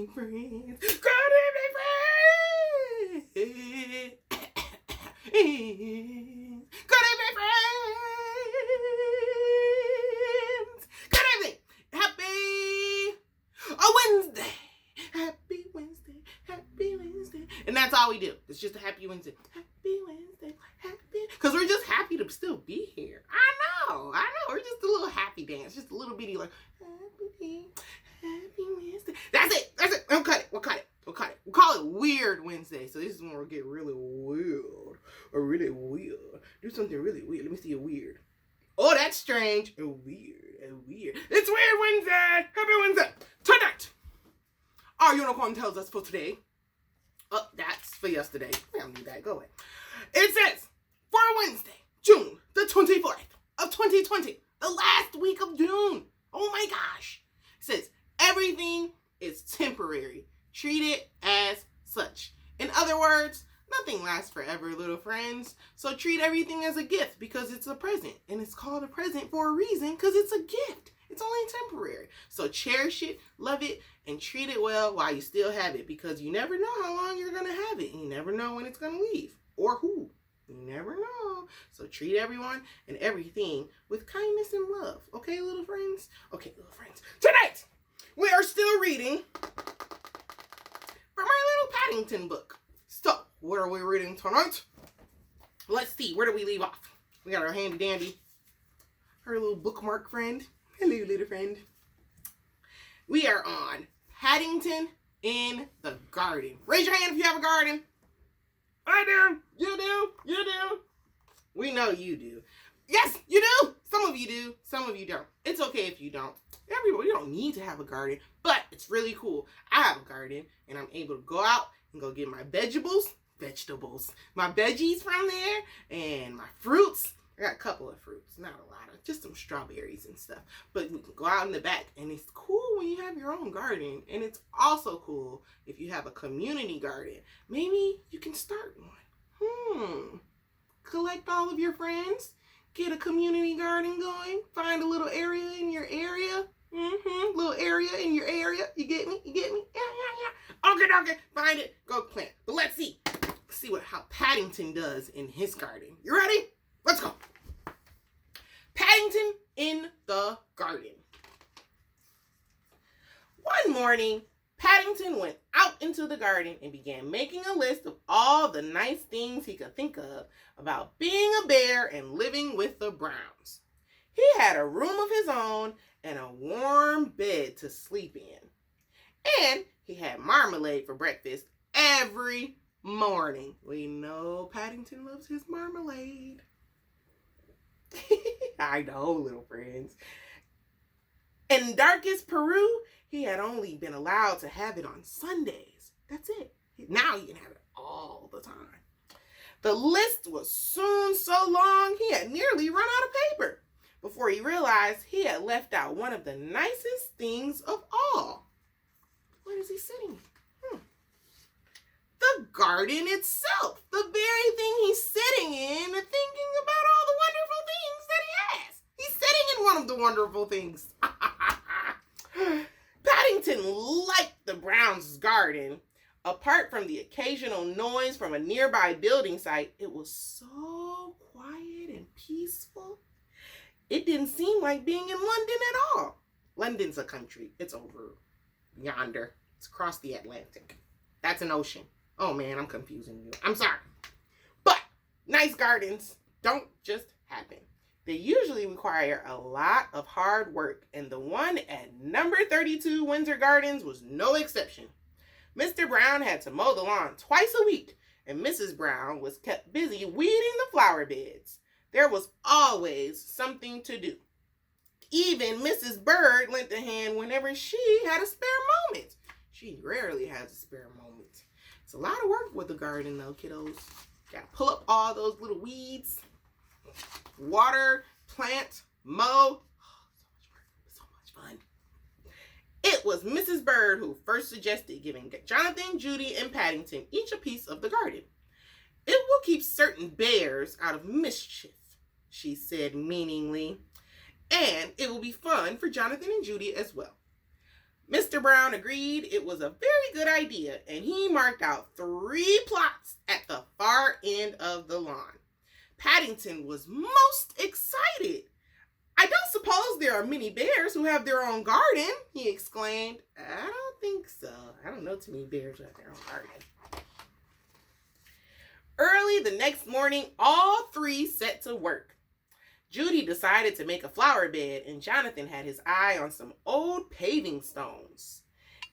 evening, friends. Good evening, friends. Good evening, friends. Good evening. Happy Wednesday. Happy Wednesday. Happy Wednesday. And that's all we do. It's just a happy Wednesday. Happy Wednesday. Happy. Because we're just happy to still be here. I know. We're just a little happy dance. Just a little bitty like, happy Wednesday. That's it. We'll cut it. We'll call it Weird Wednesday. So this is when we'll get really weird. Do something really weird. Let me see a weird. Oh, that's strange. Weird. It's Weird Wednesday. Happy Wednesday. Tonight, our unicorn tells us for today. Oh, that's for yesterday. We don't need that. Go away. It says, for Wednesday, June the 24th of 2020, the last week of June. Oh my gosh. It says, everything is temporary. Treat it as such. In other words, nothing lasts forever, little friends. So treat everything as a gift because it's a present. And it's called a present for a reason because it's a gift. It's only temporary. So cherish it, love it, and treat it well while you still have it because you never know how long you're going to have it. And you never know when it's going to leave or who. You never know. So treat everyone and everything with kindness and love. Okay, little friends? Okay, little friends. Tonight, we are still reading from our little Paddington book. So, what are we reading tonight? Let's see. Where do we leave off? We got our handy dandy, her little bookmark friend. Hello, little friend. We are on Paddington in the Garden. Raise your hand if you have a garden. I do. You do. We know you do. Yes, you do. Some of you do. Some of you don't. It's okay if you don't. Everybody, you don't need to have a garden, but it's really cool. I have a garden, and I'm able to go out and go get my vegetables, my veggies from there, and my fruits. I got a couple of fruits, not a lot of, just some strawberries and stuff. But we can go out in the back, and it's cool when you have your own garden, and it's also cool if you have a community garden. Maybe you can start one. Collect all of your friends, get a community garden going, find a little area in your area. Little area in your area. You get me? Yeah. Okay. Find it. Go plant. But let's see how Paddington does in his garden. You ready? Let's go. Paddington in the Garden. One morning, Paddington went out into the garden and began making a list of all the nice things he could think of about being a bear and living with the Browns. He had a room of his own and a warm bed to sleep in. And he had marmalade for breakfast every morning. We know Paddington loves his marmalade. I know, little friends. In darkest Peru, he had only been allowed to have it on Sundays. That's it. Now he can have it all the time. The list was soon so long, he had nearly run out of paper before he realized he had left out one of the nicest things of all. What is he sitting? The garden itself. The very thing he's sitting in and thinking about all the wonderful things that he has. He's sitting in one of the wonderful things. Paddington liked the Browns' garden. Apart from the occasional noise from a nearby building site, it was so quiet and peaceful. It didn't seem like being in London at all. London's a country. It's over yonder. It's across the Atlantic. That's an ocean. Oh man, I'm confusing you. I'm sorry. But nice gardens don't just happen. They usually require a lot of hard work, and the one at number 32 Windsor Gardens was no exception. Mr. Brown had to mow the lawn twice a week, and Mrs. Brown was kept busy weeding the flower beds. There was always something to do. Even Mrs. Bird lent a hand whenever she had a spare moment. She rarely has a spare moment. It's a lot of work with the garden, though, kiddos. Gotta pull up all those little weeds, water, plant, mow. So much fun. It was Mrs. Bird who first suggested giving Jonathan, Judy, and Paddington each a piece of the garden. It will keep certain bears out of mischief, she said meaningly, and it will be fun for Jonathan and Judy as well. Mr. Brown agreed it was a very good idea, and he marked out 3 plots at the far end of the lawn. Paddington was most excited. "I don't suppose there are many bears who have their own garden," he exclaimed. "I don't think so. I don't know too many bears who have their own garden." Early the next morning, all 3 set to work. Judy decided to make a flower bed, and Jonathan had his eye on some old paving stones.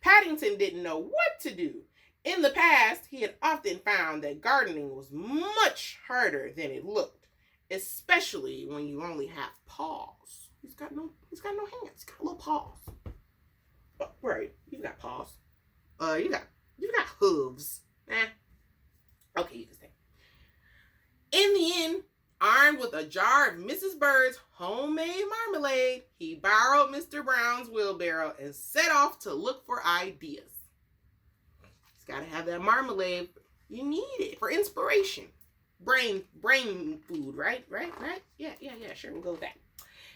Paddington didn't know what to do. In the past, he had often found that gardening was much harder than it looked, especially when you only have paws. He's got no hands. He's got little paws. Oh, right, you've got paws. You got hooves. Okay, you can stay. In the end, armed with a jar of Mrs. Bird's homemade marmalade, he borrowed Mr. Brown's wheelbarrow and set off to look for ideas. He's got to have that marmalade. You need it for inspiration. Brain food, right? Yeah, sure, we'll go with that.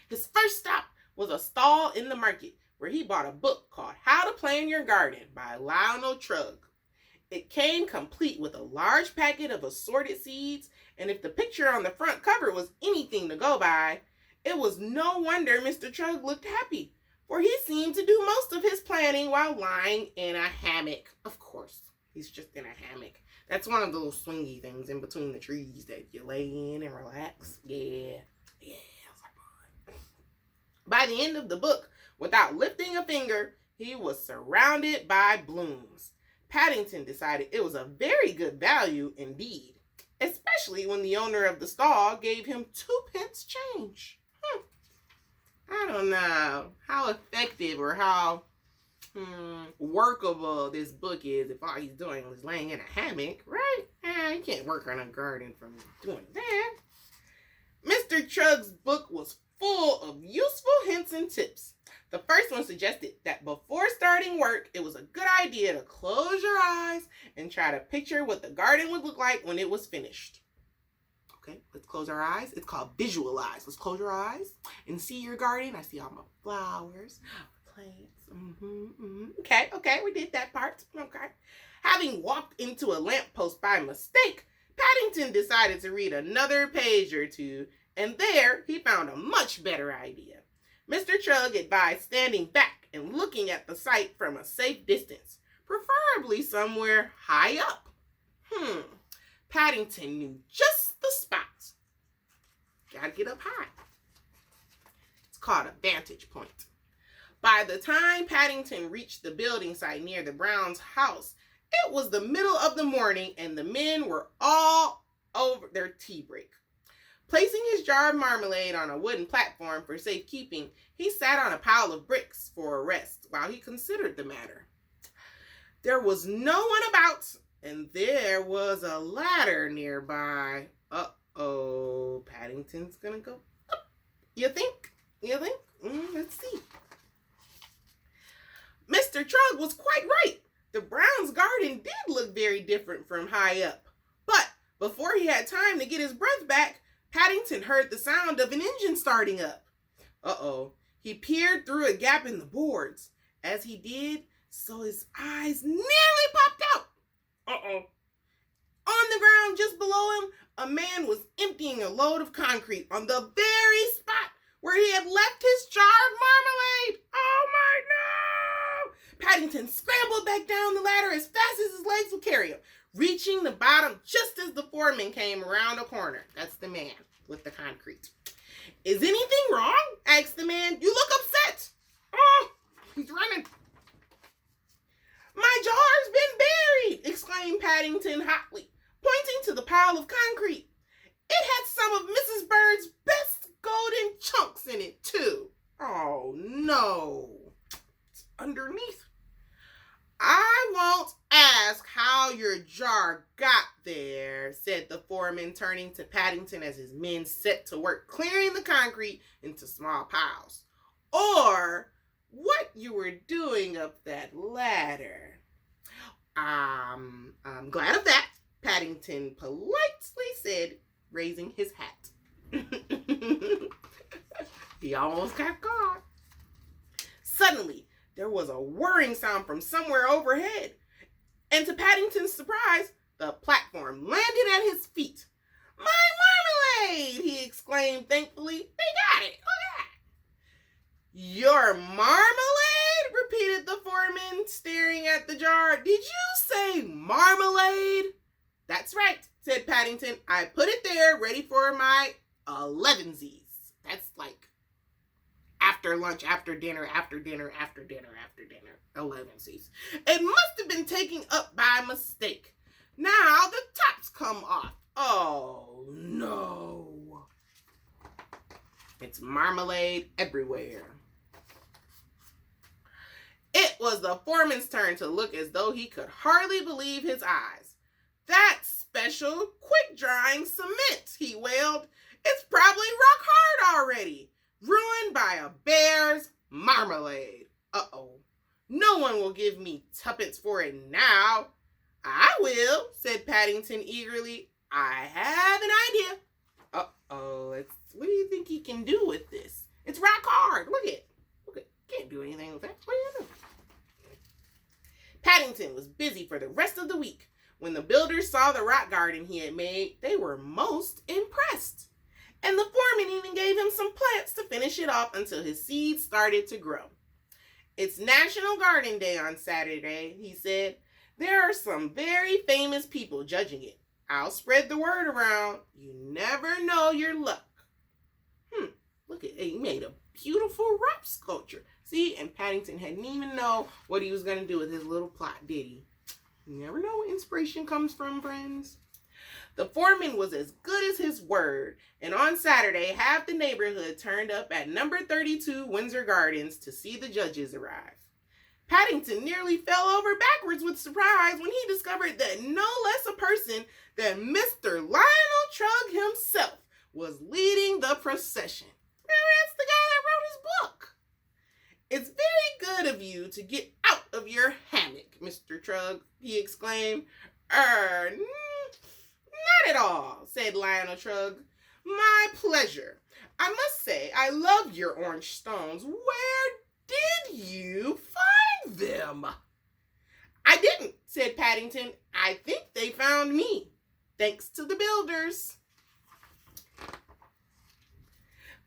His first stop was a stall in the market where he bought a book called How to Plan Your Garden by Lionel Trugg. It came complete with a large packet of assorted seeds, and if the picture on the front cover was anything to go by, it was no wonder Mr. Trugg looked happy, for he seemed to do most of his planning while lying in a hammock. Of course, he's just in a hammock. That's one of those swingy things in between the trees that you lay in and relax. Yeah, it's like fun. By the end of the book, without lifting a finger, he was surrounded by blooms. Paddington decided it was a very good value indeed, especially when the owner of the stall gave him 2 pence change. I don't know how effective or how workable this book is if all he's doing is laying in a hammock, right? You can't work on a garden from doing that. Mr. Trugg's book was full of useful hints and tips. The first one suggested that before starting work, it was a good idea to close your eyes and try to picture what the garden would look like when it was finished. Okay, let's close our eyes. It's called visualize. Let's close your eyes and see your garden. I see all my flowers, plants. Okay, we did that part. Okay. Having walked into a lamppost by mistake, Paddington decided to read another page or 2, and there he found a much better idea. Mr. Trugg advised standing back and looking at the site from a safe distance, preferably somewhere high up. Paddington knew just the spot. Gotta get up high. It's called a vantage point. By the time Paddington reached the building site near the Browns' house, it was the middle of the morning and the men were all over their tea break. Placing his jar of marmalade on a wooden platform for safekeeping, he sat on a pile of bricks for a rest while he considered the matter. There was no one about, and there was a ladder nearby. Uh-oh, Paddington's gonna go up. You think? Let's see. Mr. Trugg was quite right. The Browns' garden did look very different from high up. But before he had time to get his breath back, Paddington heard the sound of an engine starting up. Uh-oh. He peered through a gap in the boards. As he did, so his eyes nearly popped out. Uh-oh. On the ground just below him, a man was emptying a load of concrete on the very spot where he had left his jar of marmalade. Oh my no! Paddington scrambled back down the ladder as fast as his legs would carry him, reaching the bottom just as the foreman came around a corner. That's the man with the concrete. "Is anything wrong?" asked the man. "You look upset." "Oh, he's running." "My jar's been buried," exclaimed Paddington hotly, pointing to the pile of concrete. "It had some of Mrs. Bird's best golden chunks in it, too." "Oh, no. It's underneath." "I won't ask how your jar got there," said the foreman, turning to Paddington as his men set to work clearing the concrete into small piles, "or what you were doing up that ladder." I'm glad of that," Paddington politely said, raising his hat. He almost got caught. Suddenly, there was a whirring sound from somewhere overhead. And to Paddington's surprise, the platform landed at his feet. "My marmalade!" he exclaimed thankfully. "They got it! Look at that!" "Your marmalade?" repeated the foreman, staring at the jar. "Did you say marmalade?" "That's right," said Paddington. "I put it there ready for my 11sies. That's like after lunch, after dinner, after dinner, after dinner, after dinner. 11sies. It must have been taken up by mistake. Now the tops come off. Oh, no. It's marmalade everywhere." It was the foreman's turn to look as though he could hardly believe his eyes. "That's special quick-drying cement," he wailed. "It's probably rock hard already. Ruined by a bear's marmalade. Uh-oh. No one will give me tuppence for it now." "I will," said Paddington eagerly. "I have an idea." Uh-oh. What do you think he can do with this? It's rock hard. Look at it. Can't do anything with that. What do you do? Paddington was busy for the rest of the week. When the builders saw the rock garden he had made, they were most impressed. And the foreman even gave him some plants to finish it off until his seeds started to grow. "It's National Garden Day on Saturday," he said. "There are some very famous people judging it. I'll spread the word around. You never know your luck." Look at it. He made a beautiful rock sculpture. See, and Paddington didn't even know what he was going to do with his little plot, did he? You never know where inspiration comes from, friends. The foreman was as good as his word, and on Saturday, half the neighborhood turned up at number 32 Windsor Gardens to see the judges arrive. Paddington nearly fell over backwards with surprise when he discovered that no less a person than Mr. Lionel Trugg himself was leading the procession. That's the guy that wrote his book. "It's very good of you to get out of your hammock, Mr. Trugg," he exclaimed. Not at all," said Lionel Trugg. "My pleasure. I must say I love your orange stones. Where did you find them?" "I didn't," said Paddington. "I think they found me, thanks to the builders."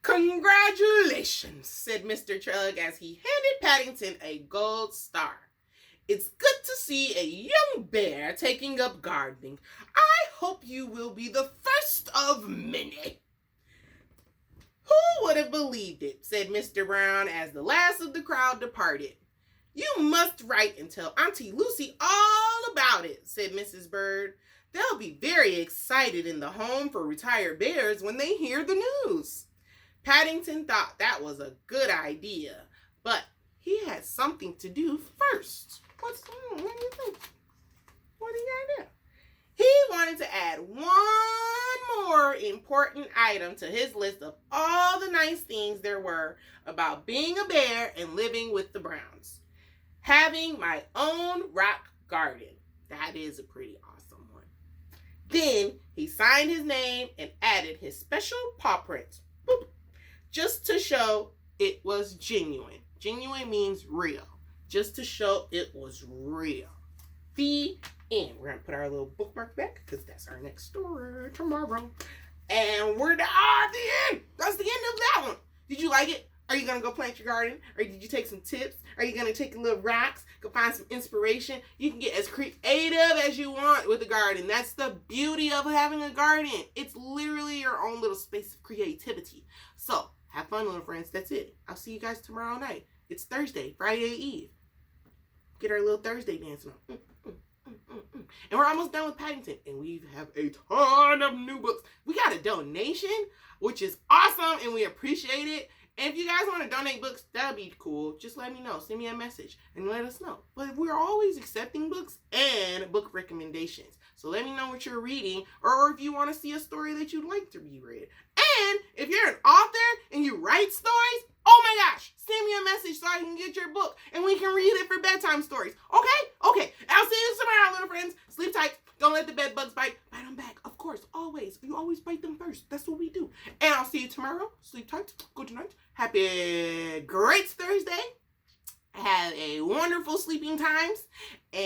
"Congratulations," said Mr. Trugg as he handed Paddington a gold star. "It's good to see a young bear taking up gardening. I hope you will be the first of many." "Who would have believed it?" said Mr. Brown as the last of the crowd departed. "You must write and tell Auntie Lucy all about it," said Mrs. Bird. "They'll be very excited in the home for retired bears when they hear the news." Paddington thought that was a good idea, but he had something to do first. What do you think? What do you gotta do? He wanted to add one more important item to his list of all the nice things there were about being a bear and living with the Browns. Having my own rock garden. That is a pretty awesome one. Then he signed his name and added his special paw print. Boop. Just to show it was genuine. Genuine means real. Just to show it was real. The end. We're going to put our little bookmark back because that's our next story tomorrow. And we're at the end. That's the end of that one. Did you like it? Are you going to go plant your garden? Or did you take some tips? Are you going to take a little rocks? Go find some inspiration? You can get as creative as you want with a garden. That's the beauty of having a garden. It's literally your own little space of creativity. So, have fun, little friends. That's it. I'll see you guys tomorrow night. It's Thursday, Friday Eve. Get our little Thursday dance on. And we're almost done with Paddington. And we have a ton of new books. We got a donation, which is awesome, and we appreciate it. And if you guys want to donate books, that'd be cool. Just let me know. Send me a message and let us know. But we're always accepting books and book recommendations. So let me know what you're reading, or if you want to see a story that you'd like to be read. And if you're an author and you write stories, oh my gosh, send me a message so I can get your book and we can read it for bedtime stories. Okay. I'll see you tomorrow, little friends. Sleep tight. Don't let the bed bugs bite. Bite them back. Of course, always. You always bite them first. That's what we do. And I'll see you tomorrow. Sleep tight. Good night. Happy great Thursday. Have a wonderful sleeping times. And